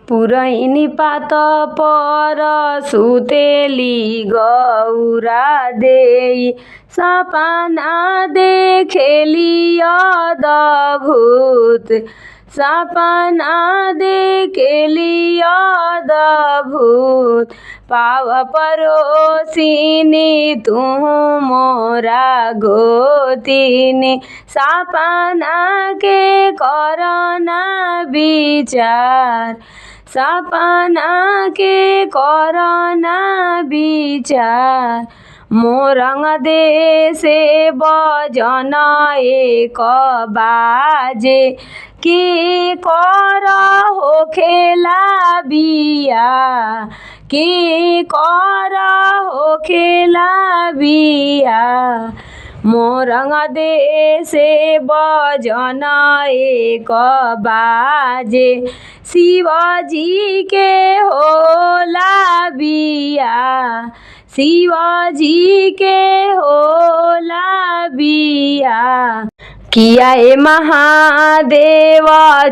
पुरैनी पात पर सुतेली गौरा देई सपना देखेली अद्भुत सपना देखेली अद्भुत पाव परोसिनी तू मोरा गोतिनी सपना के करना विचार सपना के करना विचार मोरंग देशे बजन एक बाजे के कर हो खेला बिया के कर हो खेला बिया मोरंग देशे बजन एक बाजे शिवजी के होला बिया शिवजी के होला बिया किया ए महादेव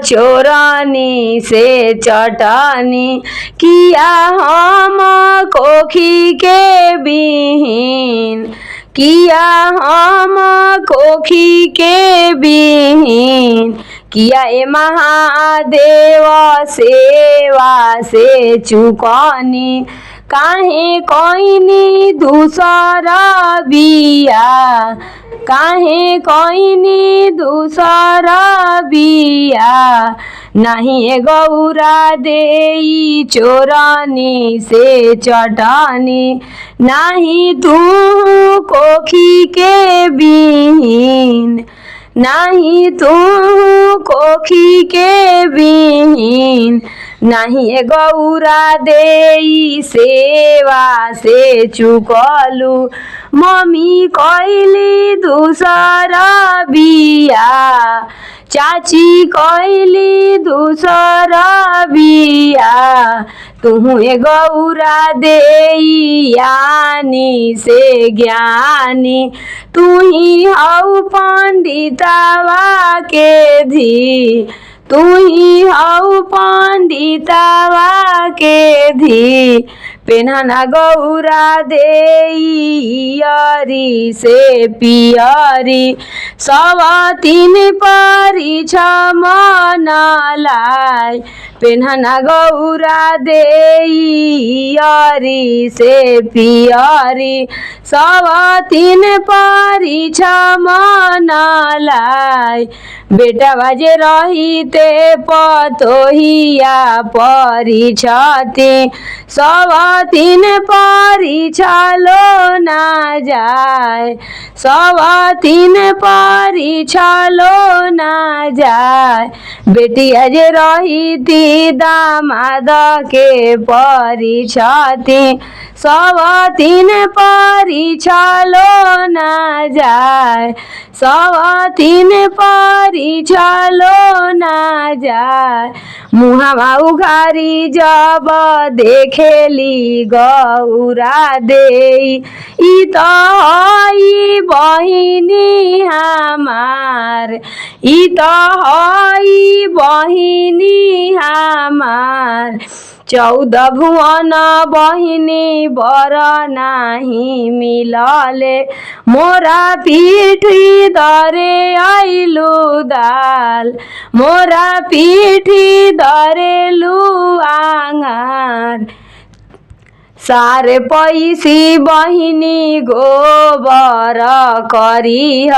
चोरनी से चटनी किया हम कोखी के बिहीन किया हम कोखी के बिहीन किया ए महादेव सेवा से चुकनी काहे कोइनी दूसरा बिया काहे कोइनी दूसरा बिया नहीं गौरा देई चोरनी से चटनी नहीं तू कोखी के बिहीन नहीं तू कोखी के बिहीन नहीं गौरा देई सेवा से चुकलू मम्मी कैली दूसरा बिया चाची कैली दूसरा बिया तुहू गौरा देई यानी से ज्ञानी तू ही हऊ पंडितवा के धी तू ही हऊ पंडितवा के धी पेन्हना गौरा देई अरी से पियरी सब तीन परिछ मनलाई पेन्हना गौरा देई अरी से पियरी सब तीन परिछ मनलाई बेटा बाजे रहिते पतोहिया परिछति सब तीन परिछलो ना जाय सब तीन परिछलो ना जाय बेटिया जे रहिती दामाद के परिछति सब तीन परिछलो ना जाय सब तीन परिछलो ना जाय मुहावा उघारी जब देखेली गौरा देई ई त हई बहिनी हमार ई त हई बहिनी हमार 14 भुवन बहिनी बर नाही मिलले मोरा पीठी दरे आइलु दाल मोरा पीठी दरेलु आंगार सारे पैसी बहिनी गोबर करीह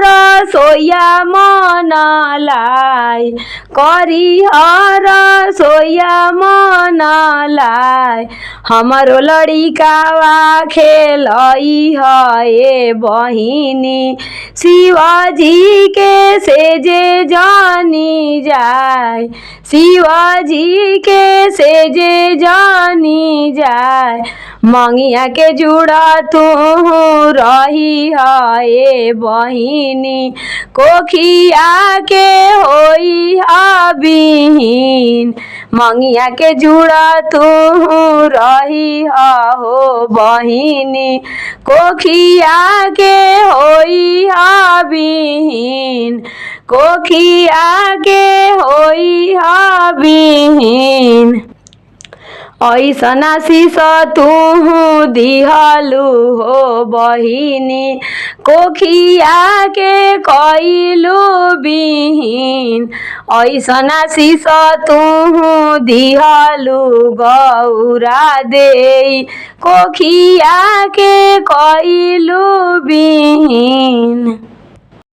रसोइया मनलाई करीह रसोइया मनलाई हमरो लड़िकावा खेलई ए बहिनी शिवजी के सेजे जानी जाय शिवजी के सेजे जानी जाय मंगिया के जुड़ा तू रही ए बहिनी कोखिया के होई बिहीन मंगिया के जुड़ा तू रही हो बहिनी कोखिया के होई बिहीन कोखिया के होई बिहीन ऐसन आशीष तुहु दिहलु हो बहिनी कोखिया के कइलु बिहीन ऐसन आशीष तुहु दिहलु गौरा देई कोखिया के कइलु बिहीन।